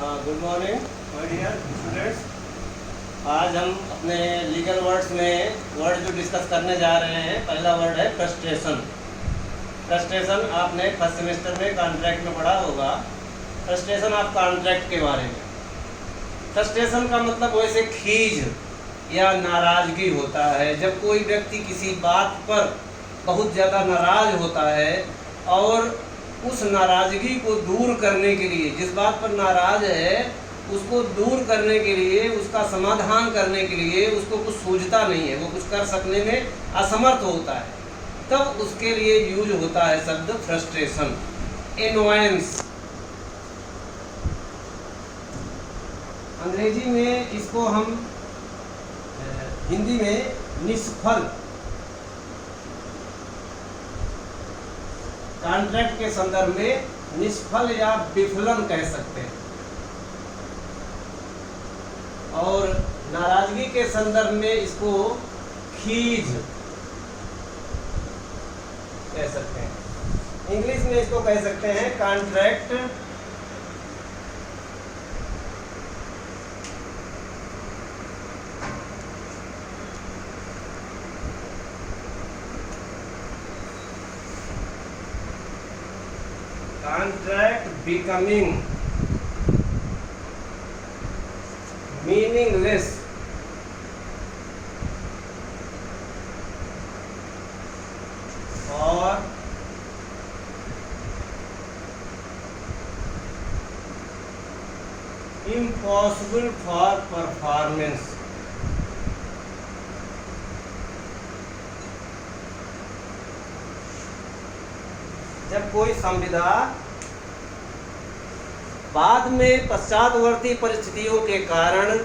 Good morning my dear students. आज हम अपने लीगल वर्ड्स में वर्ड जो डिस्कस करने जा रहे हैं, पहला वर्ड है फ्रस्ट्रेशन। फ्रस्ट्रेशन आपने फर्स्ट सेमेस्टर में कॉन्ट्रैक्ट में पढ़ा होगा। फ्रस्ट्रेशन आप कॉन्ट्रैक्ट के बारे में। फ्रस्ट्रेशन का मतलब वैसे खीज या नाराज़गी होता है। जब कोई व्यक्ति किसी बात पर बहुत ज़्यादा नाराज़ होता है और उस नाराज़गी को दूर करने के लिए, जिस बात पर नाराज़ है उसको दूर करने के लिए, उसका समाधान करने के लिए उसको कुछ सूझता नहीं है, वो कुछ कर सकने में असमर्थ होता है, तब उसके लिए यूज होता है शब्द फ्रस्ट्रेशन। एनोयंस, अंग्रेजी में इसको हम हिंदी में निष्फल, कॉन्ट्रैक्ट के संदर्भ में निष्फल या विफलन कह सकते हैं, और नाराजगी के संदर्भ में इसको खीज कह सकते हैं। इंग्लिश में इसको कह सकते हैं contract becoming meaningless or impossible for performance। जब कोई संविदा बाद में पश्चातवर्ती परिस्थितियों के कारण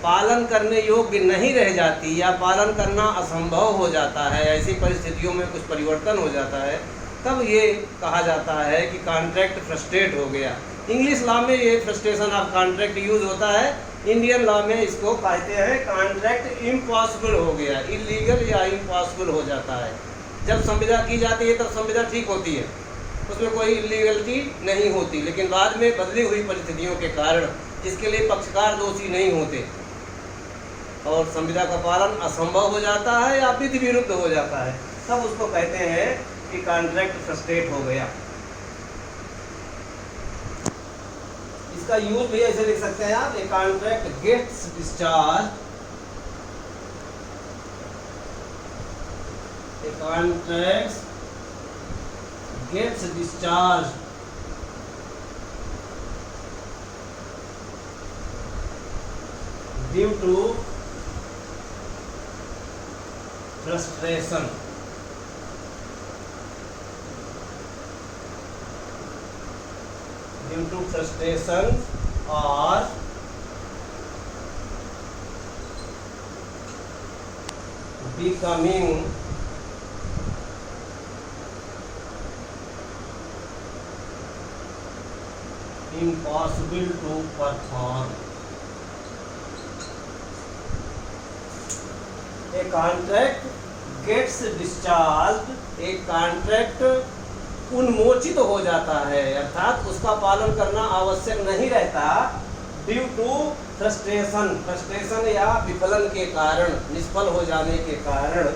पालन करने योग्य नहीं रह जाती या पालन करना असंभव हो जाता है, ऐसी परिस्थितियों में कुछ परिवर्तन हो जाता है, तब ये कहा जाता है कि कॉन्ट्रैक्ट फ्रस्ट्रेट हो गया। इंग्लिश लॉ में ये फ्रस्ट्रेशन ऑफ कॉन्ट्रैक्ट यूज होता है। इंडियन लॉ में इसको कहते हैं कॉन्ट्रैक्ट इम्पॉसिबल हो गया, इलीगल या इम्पॉसिबल हो जाता है। जब संविदा की जाती है तब संविदा ठीक होती है, उसमें कोई इलीगलिटी नहीं होती, लेकिन बाद में बदली हुई परिस्थितियों के कारण इसके लिए पक्षकार दोषी नहीं होते और संविदा का पालन असंभव हो जाता है या विधि विरुद्ध हो जाता है, तब उसको कहते हैं कि कॉन्ट्रैक्ट फ्रस्ट्रेट हो गया। इसका यूज भी ऐसे लिख सकते हैं आप, a contract gets discharge, a contract gets discharged due to frustration। due to frustration or becoming impossible to perform। A contract gets discharged, एक कॉन्ट्रैक्ट उन्मोचित हो जाता है, अर्थात उसका पालन करना आवश्यक नहीं रहता, ड्यू टू फ्रस्ट्रेशन, फ्रस्ट्रेशन या विफलन के कारण, निष्फल हो जाने के कारण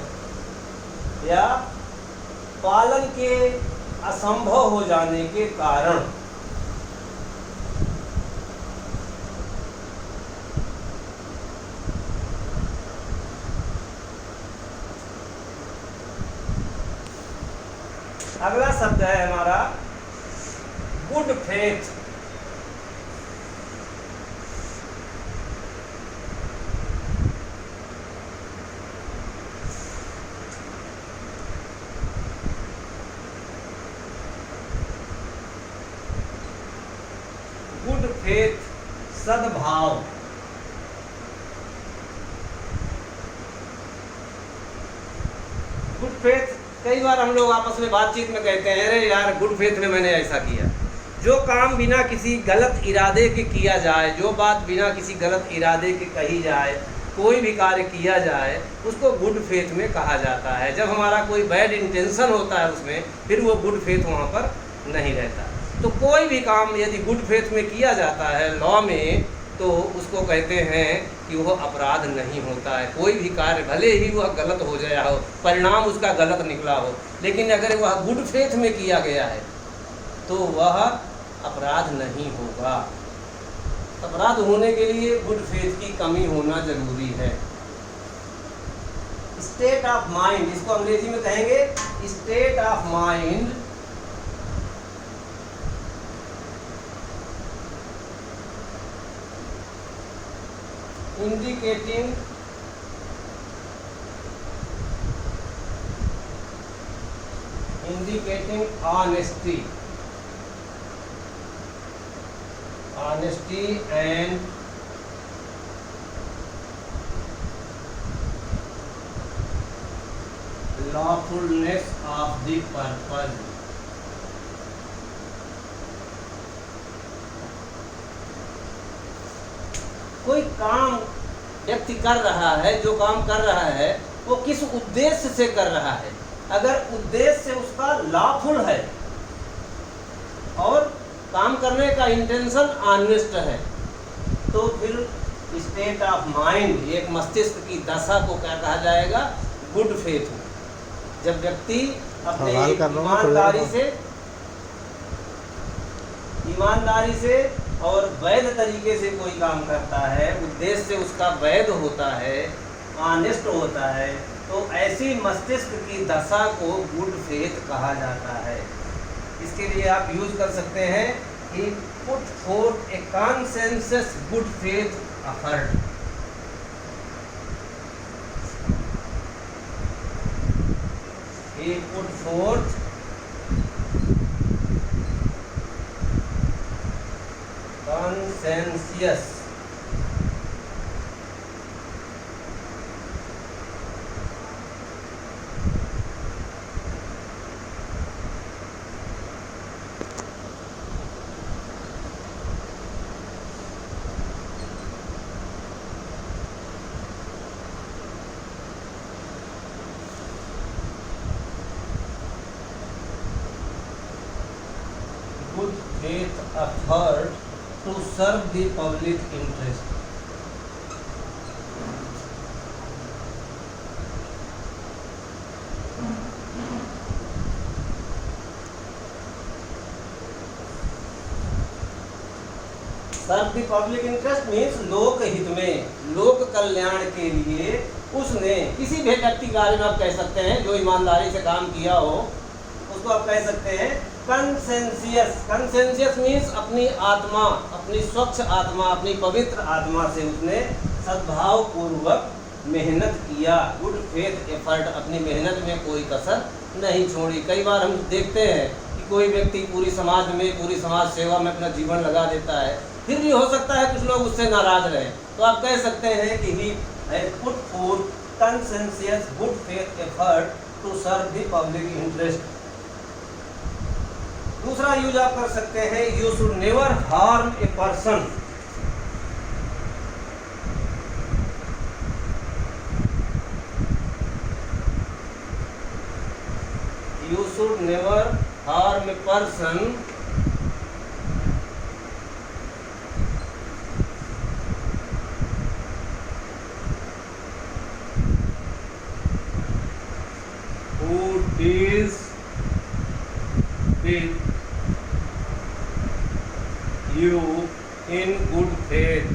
या पालन के असंभव हो जाने के कारण। अगला शब्द है हमारा गुड फेथ। गुड फेथ, सद्भाव। गुड फेथ कई बार हम लोग आपस में बातचीत में कहते हैं, अरे यार गुड फेथ में मैंने ऐसा किया। जो काम बिना किसी गलत इरादे के किया जाए, जो बात बिना किसी गलत इरादे के कही जाए, कोई भी कार्य किया जाए उसको गुड फेथ में कहा जाता है। जब हमारा कोई बैड इंटेंशन होता है उसमें, फिर वो गुड फेथ वहाँ पर नहीं रहता। तो कोई भी काम यदि गुड फेथ में किया जाता है लॉ में, तो उसको कहते हैं कि वह अपराध नहीं होता है। कोई भी कार्य भले ही वह गलत हो गया हो, परिणाम उसका गलत निकला हो, लेकिन अगर वह गुड फेथ में किया गया है तो वह अपराध नहीं होगा। अपराध होने के लिए गुड फेथ की कमी होना जरूरी है। स्टेट ऑफ माइंड, इसको अंग्रेजी में कहेंगे state of mind, indicating honesty and lawfulness of the purpose। कोई काम व्यक्ति कर रहा है, जो काम कर रहा है वो किस उद्देश्य से कर रहा है। अगर उद्देश्य उसका लॉफुल है और काम करने का इंटेंशन ऑनेस्ट है, तो फिर स्टेट ऑफ माइंड, एक मस्तिष्क की दशा को क्या कहा जाएगा? Good faith. जब व्यक्ति अपने ईमानदारी से और वैध तरीके से कोई काम करता है, उद्देश्य उसका वैध होता है, ऑनेस्ट होता है, तो ऐसी मस्तिष्क की दशा को गुड फेथ कहा जाता है। इसके लिए आप यूज कर सकते हैं कि put fourth A consensus good faith effort. He put forth conscientious good faith effort to serve the public interest। Serve the public interest means लोक हित में, लोक कल्याण के लिए उसने किसी भी व्यक्ति के बारे में आप कह सकते हैं जो ईमानदारी से काम किया हो, उसको आप कह सकते हैं कंसेंशियस। कंसेंशियस मीन्स अपनी आत्मा, अपनी स्वच्छ आत्मा, अपनी पवित्र आत्मा से उसने सद्भाव पूर्वक मेहनत किया। गुड फेथ एफर्ट, अपनी मेहनत में कोई कसर नहीं छोड़ी। कई बार हम देखते हैं कि कोई व्यक्ति पूरी समाज में, पूरी समाज सेवा में अपना जीवन लगा देता है, फिर भी हो सकता है कुछ लोग उससे नाराज रहे, तो आप कह सकते हैं कि he put forth conscientious good faith effort to serve the public interest. दूसरा यूज आप कर सकते हैं, you should never harm a person. You should never harm a person who deals with you in good faith।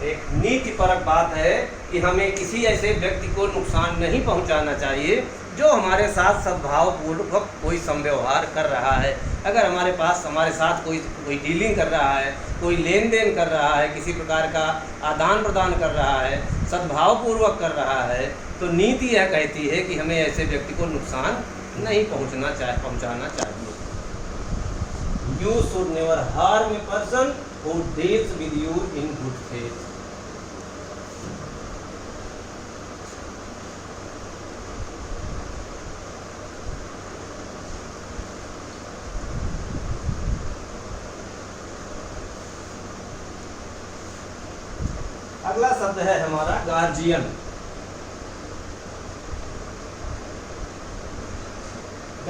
एक नीतिपरक बात है कि हमें किसी ऐसे व्यक्ति को नुकसान नहीं पहुंचाना चाहिए जो हमारे साथ सद्भाव पूर्वक कोई समव्यवहार कर रहा है। अगर हमारे साथ कोई डीलिंग कर रहा है, कोई लेन देन कर रहा है, किसी प्रकार का आदान प्रदान कर रहा है, सद्भाव पूर्वक कर रहा है, तो नीति यह कहती है कि हमें ऐसे व्यक्ति को नुकसान नहीं पहुंचाना चाहिए। You should never harm a person who deals with you in good faith. अगला शब्द है हमारा गार्जियन।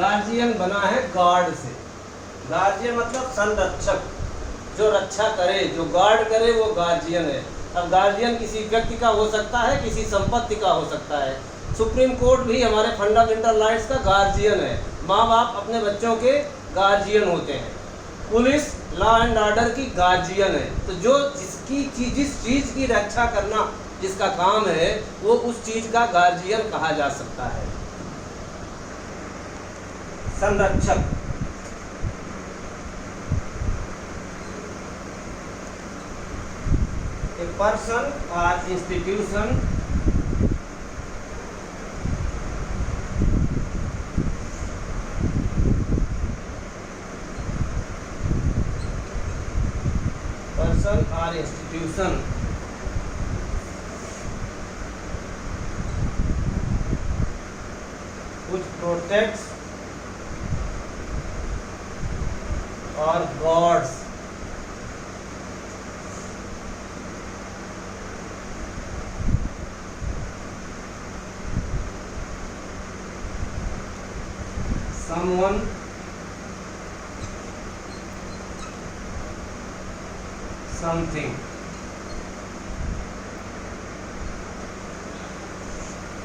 गार्जियन बना है गार्ड से। गार्जियन मतलब संरक्षक, जो रक्षा करे, जो गार्ड करे, वो गार्जियन है। अब गार्जियन किसी व्यक्ति का हो सकता है, किसी संपत्ति का हो सकता है। सुप्रीम कोर्ट भी हमारे फंडामेंटल राइट्स का गार्जियन है। माँ बाप अपने बच्चों के गार्जियन होते हैं। पुलिस लॉ एंड ऑर्डर की गार्जियन है। तो जो जिस चीज़ की रक्षा करना जिसका काम है, वो उस चीज़ का गार्जियन कहा जा सकता है। संरक्षक। A person or institution which protects or guards someone, something।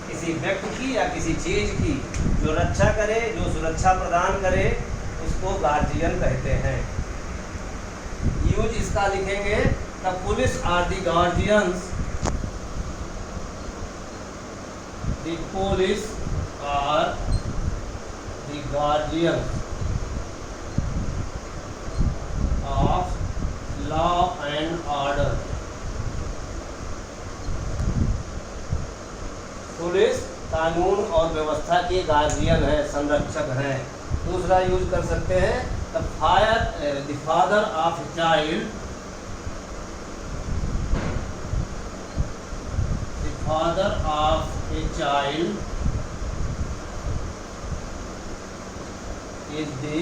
किसी व्यक्ति की या किसी चीज की जो रक्षा करे, जो सुरक्षा प्रदान करे, उसको गार्जियन कहते हैं। यूज इसका लिखेंगे, the police are the guardians, the police are the guardians of law and order. Police कानून और व्यवस्था के गार्जियन है, संरक्षक हैं। दूसरा यूज कर सकते हैं, the father of a child, the father of a child is the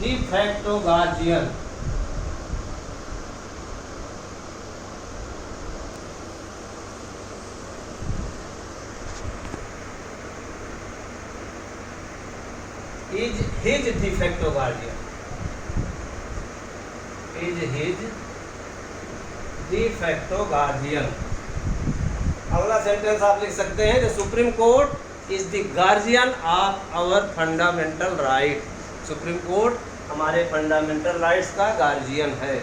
de facto guardian। is his de facto guardian, is his de facto guardian। अगला सेंटेंस आप लिख सकते हैं, the supreme court is the guardian of our fundamental right. Supreme court हमारे fundamental rights का guardian है।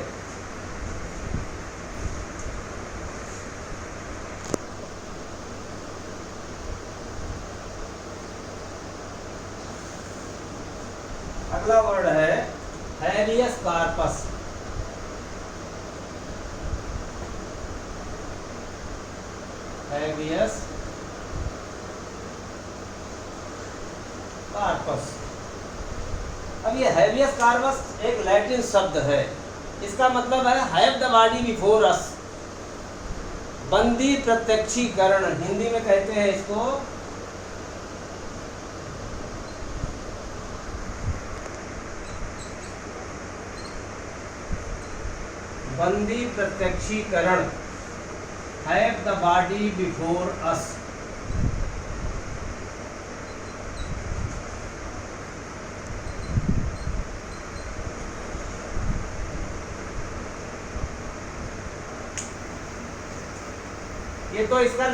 अगला word है हैबियस कॉर्पस। Habeas corpus. अब ये हैबियस कॉर्पस एक लैटिन शब्द है। इसका मतलब है have the body before us, बंदी प्रत्यक्षीकरण। हिंदी में कहते हैं इसको बंदी प्रत्यक्षीकरण, have the body before us. ये तो इसका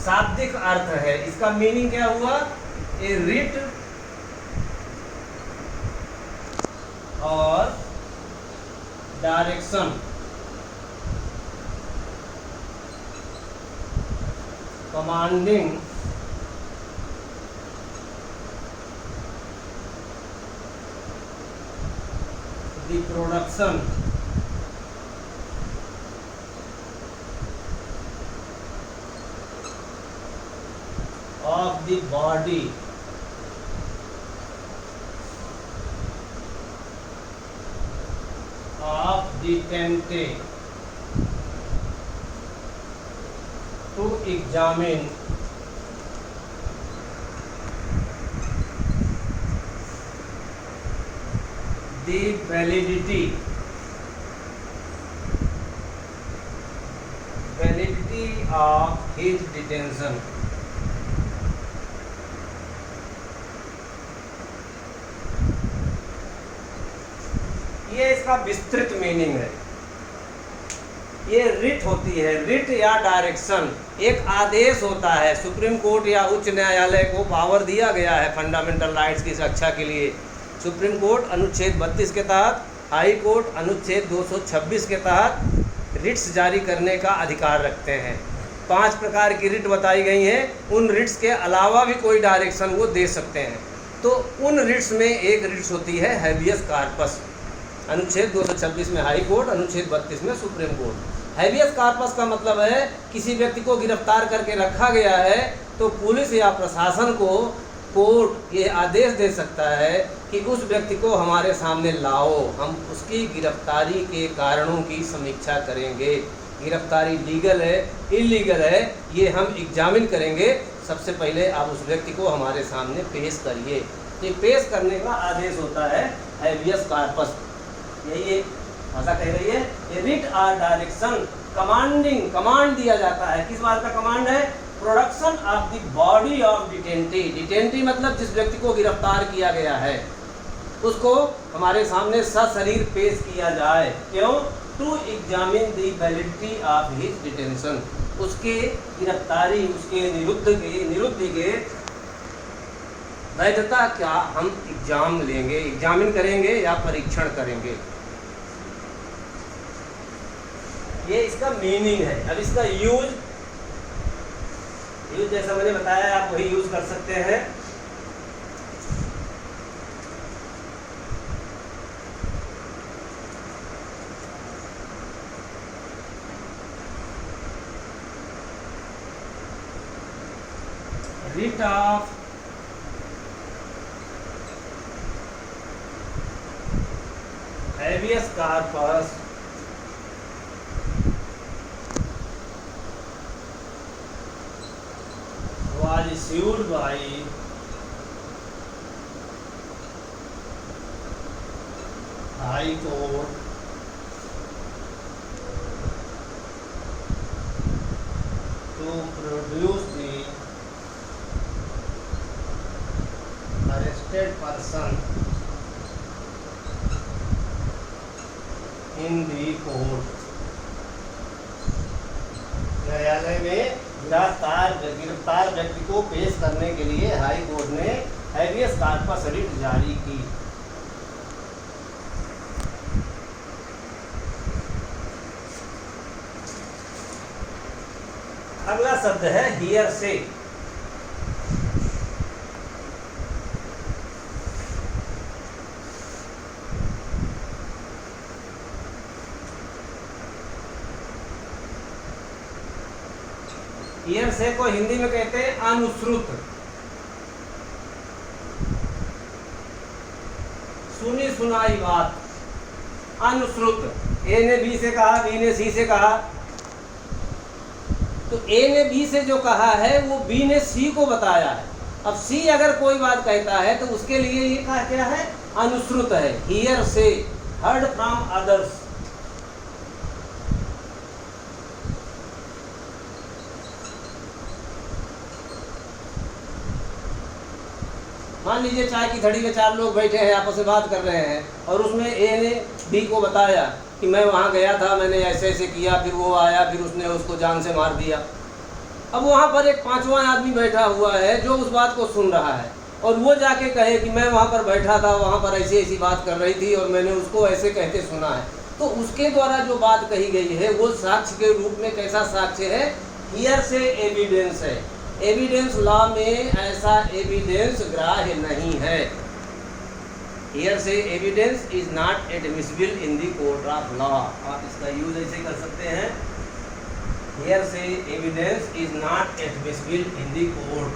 शाब्दिक अर्थ है। इसका मीनिंग क्या हुआ? ए रिट और direction, commanding the production of the body of the tente to examine the validity of his detention। ये इसका विस्तृत मीनिंग है। ये रिट होती है, रिट या डायरेक्शन, एक आदेश होता है। सुप्रीम कोर्ट या उच्च न्यायालय को पावर दिया गया है फंडामेंटल राइट्स की रक्षा के लिए। सुप्रीम कोर्ट अनुच्छेद 32 के तहत, हाई कोर्ट अनुच्छेद 226 के तहत रिट्स जारी करने का अधिकार रखते हैं। 5 प्रकार की रिट बताई गई हैं। उन रिट्स के अलावा भी कोई डायरेक्शन वो दे सकते हैं। तो उन रिट्स में एक रिट्स होती है हैबियस कार्पस, अनुच्छेद 226 में हाई कोर्ट, अनुच्छेद 32 में सुप्रीम कोर्ट। हैबियस कार्पस का मतलब है किसी व्यक्ति को गिरफ्तार करके रखा गया है तो पुलिस या प्रशासन को कोर्ट ये आदेश दे सकता है कि उस व्यक्ति को हमारे सामने लाओ, हम उसकी गिरफ्तारी के कारणों की समीक्षा करेंगे। गिरफ्तारी लीगल है, इलीगल है, ये हम एग्जामिन करेंगे। सबसे पहले आप उस व्यक्ति को हमारे सामने पेश करिए। ये पेश करने का आदेश होता है हैबियस कार्पस। यही भाषा कह रही है। ये रिट और डायरेक्शन कमांडिंग, कमांड दिया जाता है। किस बात का कमांड है? Production of the body of detenu. Detenu मतलब जिस व्यक्ति को गिरफ्तार किया गया है उसको हमारे सामने सशरीर पेश किया जाए। क्यों? To examine the validity of his detention. उसके गिरफ्तारी, उसके निरुद्धि के वैधता क्या हम एग्जाम लेंगे, एग्जामिन करेंगे या परीक्षण करेंगे। ये इसका मीनिंग है। अब इसका यूज जैसा मैंने बताया आप वही यूज कर सकते हैं। Writ of habeas corpus was issued by High Court to produce the arrested person in the court। न्यायालय में गिरफ्तार व्यक्ति को पेश करने के लिए हाई कोर्ट ने हैबियस कार्पस रिट जारी की। अगला शब्द है हियर से। हियर से को हिंदी में कहते हैं अनुश्रुत। सुनी सुनाई बात, अनुश्रुत। ए ने बी से कहा, बी ने सी से कहा, तो ए ने बी से जो कहा है वो बी ने सी को बताया है। अब सी अगर कोई बात कहता है तो उसके लिए ये क्या है? अनुश्रुत है। हियर से, हर्ड फ्रॉम अदर्स। मान लीजिए चाय की थड़ी में 4 लोग बैठे हैं, आपस में बात कर रहे हैं और उसमें ए ने बी को बताया कि मैं वहाँ गया था, मैंने ऐसे ऐसे किया, फिर वो आया, फिर उसने उसको जान से मार दिया। अब वहाँ पर एक 5वां आदमी बैठा हुआ है जो उस बात को सुन रहा है और वो जाके कहे कि मैं वहाँ पर बैठा था, वहाँ पर ऐसी ऐसी बात कर रही थी और मैंने उसको ऐसे कहते सुना है। तो उसके द्वारा जो बात कही गई है वो साक्ष्य के रूप में कैसा साक्ष्य है? हियर से एविडेंस है। एविडेंस लॉ में ऐसा एविडेंस ग्राह्य नहीं है। हियर से evidence is not admissible in the court of law. आप इसका यूज ऐसे कर सकते हैं, हियर से evidence is not admissible in the court.